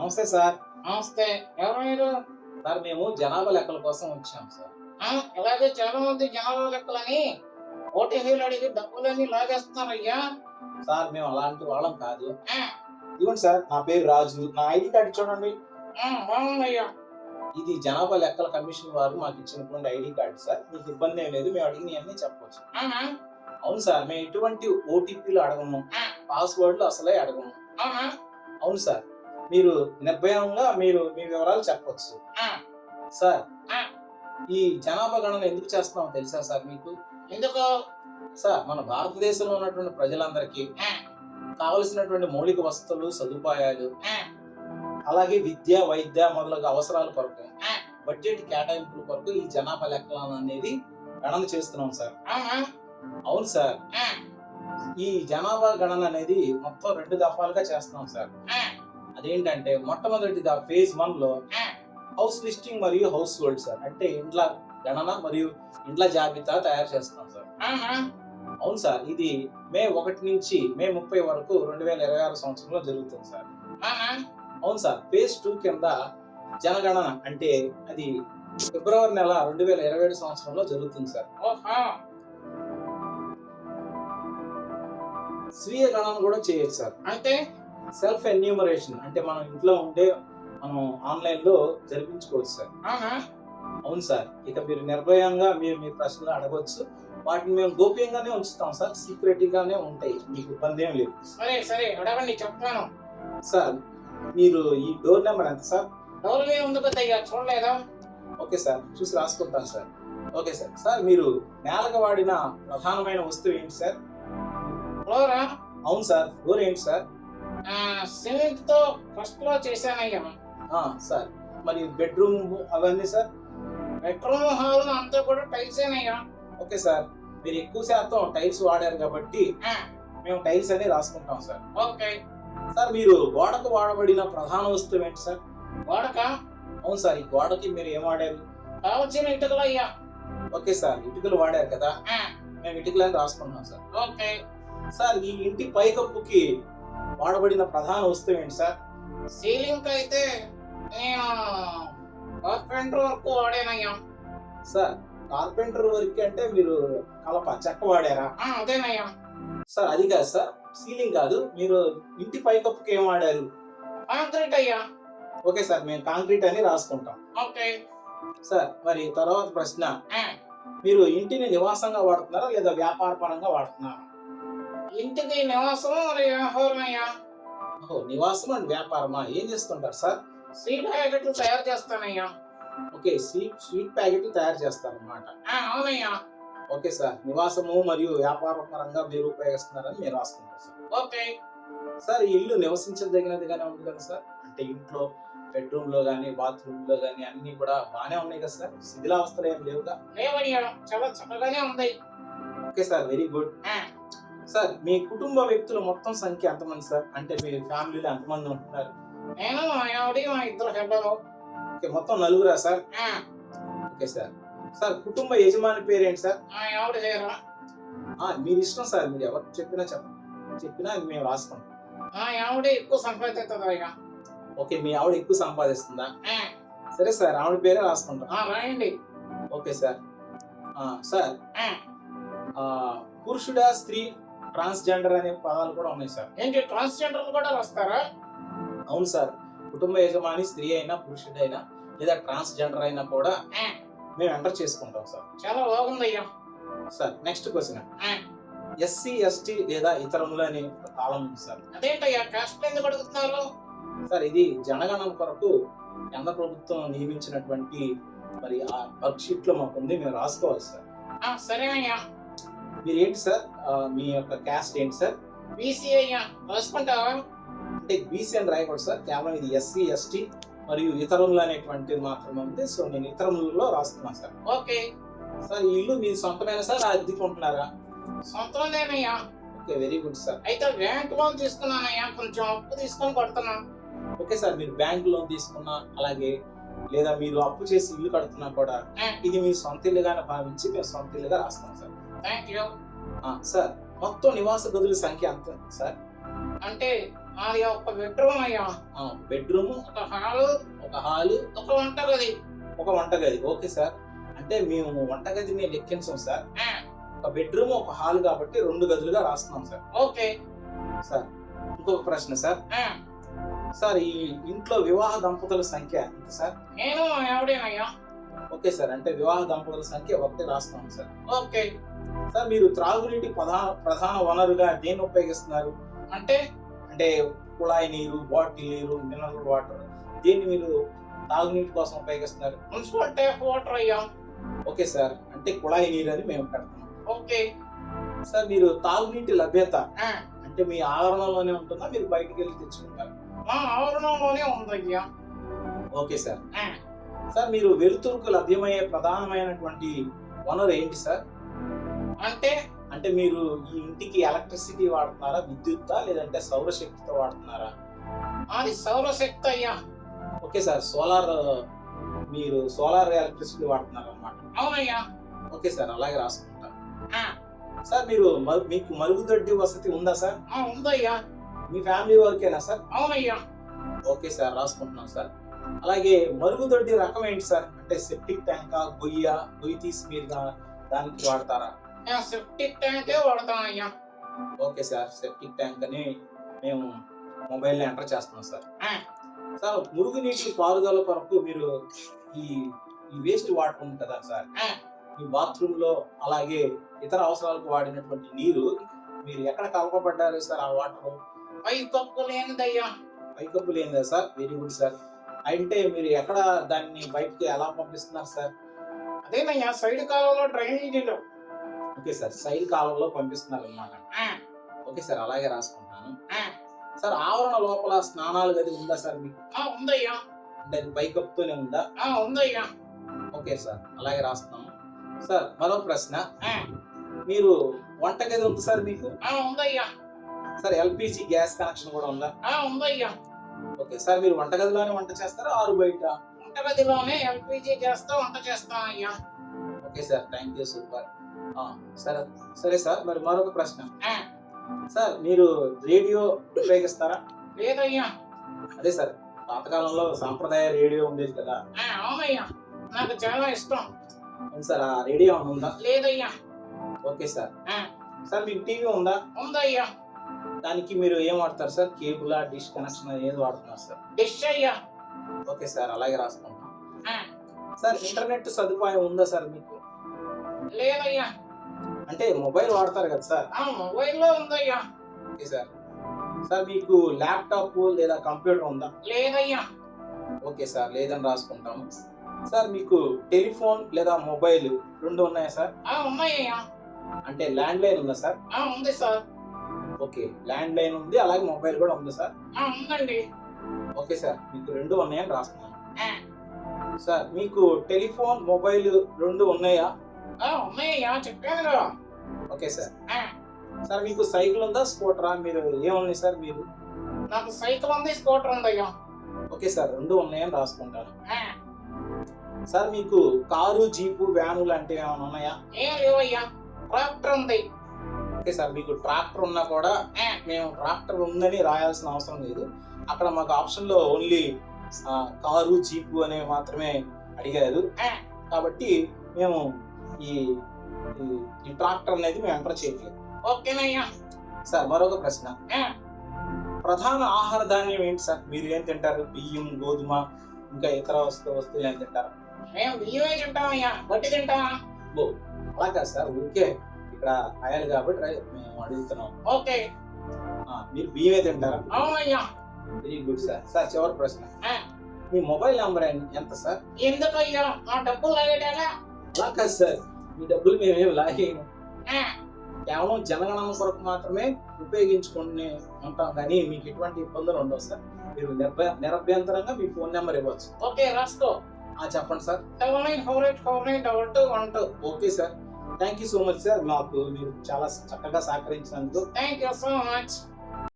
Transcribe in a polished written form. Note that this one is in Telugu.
నమస్తే సార్. నమస్తే. ఎవరు మీరు? సార్ మేము జనాభా లెక్కల కోసం వచ్చాం సార్. ఇలాగే చాలా మంది జనాభా లెక్కలని ఓటీపీలు అడిగి డబ్బులన్నీ లాగేస్తున్నారయ్యా. సార్ మేము అలాంటి వాళ్ళం కాదు. ఆ, ఇదిగోండి సార్, నా పేరు రాజు. నా ఐడి కార్డు చూడండి. బాగుందయ్యా. ఇది జనాభా లెక్కల కమిషన్ వారు మాకు ఇచ్చినటువంటి ఐడి కార్డు సార్. మీకు ఇబ్బంది ఏం లేదు, మేము అడిగినవన్నీ చెప్పవచ్చు. అవునా? అవును సార్, మేము ఎటువంటి ఓటీపీలు అడగము, ఆ, పాస్వర్డ్లు అసలే అడగము. అవునా? అవును సార్, మీరు నిర్భయంగా మీరు మీ వివరాలు చెప్పవచ్చు. ఆ, సార్, ఆ, ఈ జనాభా గణన ఎందుకు చేస్తున్నామో తెలుసా సార్ మీకు? ఎందుకు? సార్, మన భారతదేశంలో ఉన్నటువంటి ప్రజలందరికీ ఆ, కావలసినటువంటి మౌలిక వసతులు, సదుపాయాలు, ఆ, అలాగే విద్య, వైద్య మొదలగు అవసరాల కొరకు, ఆ, బడ్జెట్ కేటాయింపుల కొరకు ఈ జనాభా లెక్కలను అనేది గణన చేస్తున్నాం సార్. అవునా? అవును సార్, ఆ, ఈ జనాభా గణన అనేది మొత్తం 2 దఫాలుగా చేస్తున్నాం సార్. ఆ, అదేంటంటే మొట్టమొదటిగా ఫేజ్ 1 లో ఆ, హౌస్ లిస్టింగ్ మరియు హౌస్ హోల్డ్ సార్, అంటే ఇండ్ల గణన మరియు ఇండ్ల జాబితా తయారు చేస్తున్నాం సార్. అవునా? అవును సార్, ఇది మే 1 నుంచి మే 30 వరకు 2026 సంవత్సరంలో జరుగుతుంది సార్. అవునా? అవును సార్, ఫేజ్ 2 కింద జనగణన అంటే అది ఫిబ్రవరి నెల 2027 సంవత్సరంలో జరుగుతుంది సార్. ఓహో. స్వీయ గణన కూడా చేయొచ్చు సార్. అంటే? సెల్ఫ్ ఎన్యూమరేషన్ అంటే మనం ఇంట్లో ఉండే మనం ఆన్లైన్ లో జరిపించుకోవచ్చు సార్. అవునా? అవును సార్, ఇక మీరు నిర్భయంగా మీరు మీ ప్రశ్నలు అడగవచ్చు. వాటిని మేము గోప్యంగానే ఉంచుతాం సార్, సీక్రెట్ గానే ఉంటాయి, మీకు ఇబ్బంది ఏం లేదు. సరే సరే, అడగండి, చెప్తాను. సార్, మీరు ఈ డోర్ నెంబర్ ఎంత సార్? డోర్ మీద ఉంది పెద్దయ్యా, చూడలేదా? ఓకే సార్, చూసి రాసుకుంటాను సార్. Okay sir. సార్, మీరు నేలకు వాడిన ప్రధానమైన వస్తువు ఏంటి సార్? ఫ్లోరా? అవును సార్, డోర్ ఏంటి సార్? సిమెంట్ తో ఫస్ట్ లో చేశానయ్యా. సార్, మరి బెడ్రూమ్ అవన్నీ సార్? బెడ్రూమ్ హాల్ అంతా కూడా టైల్సేనయ్యా. ఓకే సార్, మీరు ఎక్కువ శాతం టైల్స్ వాడారు కాబట్టి ఆ, మేము టైల్స్ అని రాసుకుంటాం సార్. ఓకే. సార్, మీరు గోడకు వాడబడిన ప్రధాన వస్తువు ఏంటి సార్? గోడక అవును సార్, ఈ గోడకి మీరు ఏం వాడారు? కావచ్చిన ఇటుకలు అయ్యా. ఓకే సార్, ఇటుకలు వాడారు కదా, ఆ, మేము ఇటుకలని రాసుకుంటాం సార్. ఓకే. సార్, ఈ ఇంటి పైకప్పుకి వాడబడిన ప్రధాన వస్తువు ఏంటి సార్? సీలింగ్ అయితే నేను కార్పెంటర్ వరకు వాడానయ్యా. సార్, కార్పెంటర్ వర్క్ అంటే మీరు కలప చెక్క వాడారా? అదేనయ్యా. సార్, అది కాదు సార్, సీలింగ్ కాదు, మీరు ఇంటి పైకప్పుకి ఏం వాడారు? కాంక్రీట్ అయ్యా. ఓకే సార్, మేము కాంక్రీట్ అని రాసుకుంటాం. ఓకే. సార్, మరి తర్వాత ప్రశ్న, ఆ, మీరు ఇంటిని నివాసంగా వాడుతున్నారా లేదా వ్యాపార పరంగా వాడుతున్నారా? ఇంటికి నివాసం మరి వ్యాపారం అయ్యా. ఓహో, నివాసం అండ్ వ్యాపారమా? ఏం చేస్తుంటారు సార్? సీట్ ప్యాకెట్లు తయారు చేస్తానయ్యా. ఓకే, స్వీట్ ప్యాకెట్లు తయారు చేస్తారన్నమాట. అవునయ్యా. ఓకే సార్, నివాసము మరియు వ్యాపార పరంగా మీరు ఉపయోగిస్తున్నారని మీరు రాసుకుంటారు సార్. ఓకే. సార్, ఈ ఇల్లు నివసించదగినదిగానే ఉంది కదా సార్? అంటే ఇంట్లో బెడ్రూమ్ లో గానీ బాత్రూమ్ లో గానీ అన్ని కూడా బాగానే ఉన్నాయి కదా సార్? శిథిలావస్థలు ఏం లేవుగా? లేవయ్యా, చాలా చక్కగానే ఉంది. Okay sir, very good. ఆ, సార్, మీ కుటుంబ వ్యక్తుల మొత్తం సంఖ్య ఎంతమంది సార్? అంటే మీ ఫ్యామిలీలో ఎంతమంది ఉంటున్నారు? నేను మా ఆవిడ మా ఇద్దరు పిల్లలు. ఓకే, మొత్తం నలుగురా సార్? ఆ, ఓకే సార్. సార్, కుటుంబ యజమాని పేరేంటి సార్? మా ఆవిడ చేయరా? మీరు ఇష్టం సార్, మీరు ఎవరు చెప్పినా మేము రాసుకుంటాం. మా ఆవిడ ఎక్కువ సంపాదిస్తుంది అయ్యా. ఓకే, మీ ఆవిడ ఎక్కువ సంపాదిస్తుందా? ఆ, సరే సార్, ఆవిడ పేరే రాసుకుంటాం. రాయండి. Okay sir. సార్, ఆ, పురుషుడా స్త్రీ ట్రాన్స్జెండర్ అనే పదాలు కూడా ఉన్నాయి సార్. ఏంటి ట్రాన్స్జెండర్లు కూడా వస్తారా? అవును సార్, కుటుంబ యజమాని స్త్రీ అయినా పురుషుడైనా లేదా ట్రాన్స్జెండర్ అయినా కూడా ఆ, మేము ఎంటర్ చేసుకుంటాం సార్. చాలా బాగుందయ్యా. సార్, నెక్స్ట్ క్వశ్చన్, ఆ, ఎస్సీ ఎస్టీ లేదా ఇతరులు అనే ఒక కాలం ఉంది సార్. అదేంటయ్యా కాస్ట్ ఎందుకు అడుగుతున్నారు? సార్, ఇది జనగణన కొరకు కేంద్ర ప్రభుత్వం నియమించినటువంటి మరి ఆ వర్క్ షీట్ లో మాకు ఉంది, మేము రాసుకోవాలి సార్. సరేనయ్యా. మీరు ఏంటి సార్, మీ యొక్క క్యాస్ట్ ఏంటి సార్? బీసీ అయ్యా, రాసుకుంటావా? అంటే బీసీ అని రాయకూడదు సార్, కేవలం ఇది ఎస్సీ ఎస్టీ మరియు ఇతరులు అనేటువంటిది మాత్రమే ఉంది. సో నేను ఇతరులలో రాస్తున్నాను సార్. ఓకే. సార్, ఈ ఇల్లు మీ సొంతమైన సార్, అద్దెకుంటున్నారా? సొంతందేనయ్యా. Okay, very good sir. అయితే బ్యాంక్ లోన్ తీసుకున్నానయ్యా, కొంచెం అప్పు తీసుకొని కొడుతున్నా. ఓకే సార్, మీరు బ్యాంక్ లోన్ తీసుకున్నా అలాగే లేదా మీరు అప్పు చేసి ఇల్లు కడుతున్నా కూడా ఇది మీ సొంత ఇల్లుగానే భావించి మేము సొంత ఇల్లుగా రాస్తాం సార్. Thank you. సార్, మొత్తం నివాస గదుల సంఖ్య ఎంత సార్? అంటే అది ఒక బెడ్రూమ్ అయ్యా, బెడ్రూమ్, ఒక హాలు, ఒక హాలు, ఒక వంటగది. ఒక వంటగది. Okay sir. అంటే మేము వంటగదిని లెక్కించాం సార్. ఒక బెడ్రూమ్, ఒక హాల్ కాబట్టి 2 గదులుగా రాస్తున్నాం సార్. ఓకే సార్ ఇంకొక ప్రశ్న సార్. ఆ, సార్ ఈ ఇంట్లో వివాహ దంపతుల సంఖ్య ఎంత సార్? నేను ఎవడేనయ్యా? Okay sir. అంటే వివాహ దంపతుల సంఖ్య 1 రాస్తున్నాం సార్. ఓకే. సార్ మీరు త్రాగునీటి ప్రధాన వనరుగా దేన్ని ఉపయోగిస్తున్నారు? అంటే అంటే కుళాయి నీరు, బాటిల్ నీరు, మినరల్ వాటర్, దేన్ని మీరు తాగునీటి కోసం ఉపయోగిస్తున్నారు? మున్సిపల్ ట్యాప్ వాటర్ అయ్యా. Okay sir. అంటే కుళాయి నీరు అని మేము పెడతాం. ఓకే. సార్ మీరు తాగునీటి లభ్యత ఆ, అంటే మీ ఆవరణలోనే ఉంటుందా, మీరు బయటికి వెళ్ళి తెచ్చుకుంటారు? మా ఆవరణంలోనే ఉందయ్యా. Okay sir. ఆ, సార్ మీరు వెలుతురుకు లభ్యమయ్యే ప్రధానమైనటువంటి వనరు ఏంటి సార్? అంటే అంటే మీరు ఈ ఇంటికి ఎలక్ట్రిసిటీ వాడుతున్నారా, విద్యుత్ లేదంటే సౌరశక్తితో వాడుతున్నారా? అది సౌరశక్తి అయ్యా. Okay sir. మీరు సోలార్ ఎలక్ట్రిసిటీ వాడుతున్నారు అన్నమాట. అవునయ్యా. Okay sir. అలాగే రాసుకుంటాను. ఆ, సార్ మీకు మరుగుదొడ్డి వసతి ఉందా సార్? ఉందయ్యా. మీ ఫ్యామిలీ వరకేనా సార్? అవునయ్యా. ఓకే సార్, రాసుకుంటున్నాం సార్. అలాగే మరుగుదొడ్డి రకం ఏంటి సార్? అంటే సెప్టిక్ ట్యాంకా, గొయ్యి తీసి మీరు దానికి వాడతారా? నేను సెప్టిక్ ట్యాంకే వాడతానయ్యా. Okay sir. సెప్టిక్ ట్యాంక్ అని మేము మొబైల్లో ఎంటర్ చేస్తున్నాం సార్. ఆ, సార్ మురుగునీటి పారుదల కొరకు మీరు ఈ వేస్ట్ వాటర్ ఉంది కదా సార్, ఆ, మీ బాత్రూమ్ లో అలాగే ఇతర అవసరాలకు వాడినటువంటి నీరు మీరు ఎక్కడ కలపబడ్డారు సార్? ఆ వాటర్ పైకప్పు లేనిదయ్యా. పైకప్పు లేనిదా సార్? Very good sir. అంటే మీరు ఎక్కడ దాన్ని బయటకి ఎలా పంపిస్తున్నారు సార్? అదేనయ్యా, సైడ్ కాలంలో డ్రైనేజీలో. Okay sir. సైడ్ కాలంలో పంపిస్తున్నారు అన్నమాట. ఆ, ఓకే సార్. అలాగే రాసుకుంటాను. ఆ, సార్ ఆవరణ లోపల స్నానాలు గది ఉందా సార్ మీకు? ఉందయ్యా. అంటే అది పైకప్పుతోనే ఉందా? ఉందయ్యా. Okay sir. అలాగే రాస్తున్నాము. సార్ మరో ప్రశ్న. ఆ, మీరు వంటగది ఉంది సార్ మీకు? ఉందయ్యా. సార్ ఎల్పిజి గ్యాస్ కనెక్షన్ కూడా ఉందా? ఉందయ్యా. Okay sir. మీరు వంటగదిలోనే వంట చేస్తారా, ఆరు బయట? వంటగదిలోనే ఎల్పిజి చేస్తా వంట చేస్తానయ్యా. Okay sir. Thank you. Super. సరే సరే సార్. మరి మరొక ప్రశ్న. ఆ, సార్ మీరు రేడియో ఉపయోగిస్తారా? లేదయ్యా. అదే సార్, పాతకాలంలో సాంప్రదాయ రేడియో ఉండేది కదా. అవునయ్యా, నాకు చాలా ఇష్టం. అవును సార్. ఆ రేడియో ఉందా? లేదయ్యా. Okay sir. ఆ, సార్ మీకు టీవీ ఉందా? ఉందయ్యా. దానికి మీరు ఏం వాడతారు సార్? కేబుల్, డిష్ కనెక్షన్ ఏది వాడుతున్నారు సార్? డిష్ అయ్యా. Okay sir. అలాగే రాసుకుంటాం. ఆ, సార్ ఇంటర్నెట్ సదుపాయం ఉందా సార్ మీకు? లేదయ్యా. అంటే మొబైల్ వాడతారు కదా సార్? మొబైల్లో ఉందయ్యా. Okay sir. సార్ మీకు ల్యాప్టాప్ లేదా కంప్యూటర్ ఉందా? లేదయ్యా. Okay sir. లేదని రాసుకుంటాము. సార్ మీకు టెలిఫోన్ లేదా మొబైల్ 2 ఉన్నాయా సార్? ఉన్నాయ్యా. అంటే ల్యాండ్ లైన్ ఉందా సార్? ఉంది సార్. ఓకే. ల్యాండ్ లైన్ ఉంది, అలాగే మొబైల్ కూడా ఉంది సార్? ఉందండి. Okay sir. మీకు 2 ఉన్నాయని రాస్తున్నాను. ఆ, సార్ మీకు టెలిఫోన్, మొబైల్ 2 ఉన్నాయా? ఉన్నాయ్యా, చెప్పాను కదా. Okay sir. ఆ, సార్ మీకు సైకిల్ ఉందా, స్కూటరా? మీరు ఏమున్నాయి సార్ మీరు? నాకు సైకిల్ ఉంది, స్కూటర్ ఉందయ్యా. Okay sir. 2 ఉన్నాయని రాసుకుంటాను. ఆ, సార్ మీకు కారు, జీపు, వ్యాను లాంటివి ఏమైనా ఉన్నాయా? ఏం లేవయ్యా. ట్రాక్టర్ ఉంది. Okay sir. మీకు ట్రాక్టర్ ఉన్నా కూడా ఆ, మేము ట్రాక్టర్ ఉందని రాయాల్సిన అవసరం లేదు. అక్కడ మాకు ఆప్షన్ లో ఓన్లీ కారు, జీపు అనేవి మాత్రమే అడిగారు. ఆ, కాబట్టి మేము ఈ ఈ ట్రాక్టర్ అనేది మేము ఎంటర్ చేయట్లేదు. ఓకేనయ్యా. సార్ మరొక ప్రశ్న. ఆ, ప్రధాన ఆహార ధాన్యం ఏంటి సార్? మీరు ఏం తింటారు? బియ్యం, గోధుమ, ఇంకా ఇతర వస్తువులు ఏం తింటారు? మేము బియ్యమే తింటామయ్యా. గట్టి తింటామా? అలా కాదు సార్, ఊరికే ఇక్కడ అయ్యాలి కాబట్టి మేము అడుగుతున్నాం. ఓకే. మీరు బియ్యమే తింటారా? అవునయ్యా. Very good sir. సార్ చివరి ప్రశ్న. ఆ, మీ మొబైల్ నెంబర్ ఎంత సార్? ఎందుకయ్యా? మా డబ్బులు లాగేటాగా? అలా కాదు సార్, మీ డబ్బులు మేమేమి లాగేయము. ఆ, కేవలం జనగణన కొరకు మాత్రమే ఉపయోగించుకుని ఉంటాం, కానీ మీకు ఎటువంటి ఇబ్బందులు ఉండవు సార్. మీరు నిరభ్యంతరంగా మీ ఫోన్ నెంబర్ ఇవ్వచ్చు. ఓకే, రాసుకో. చెప్పండి sir. 7948492212. Okay sir. Thank you so much sir. మాకు మీరు చాలా చక్కగా సహకరించినందుకు. Thank you so much.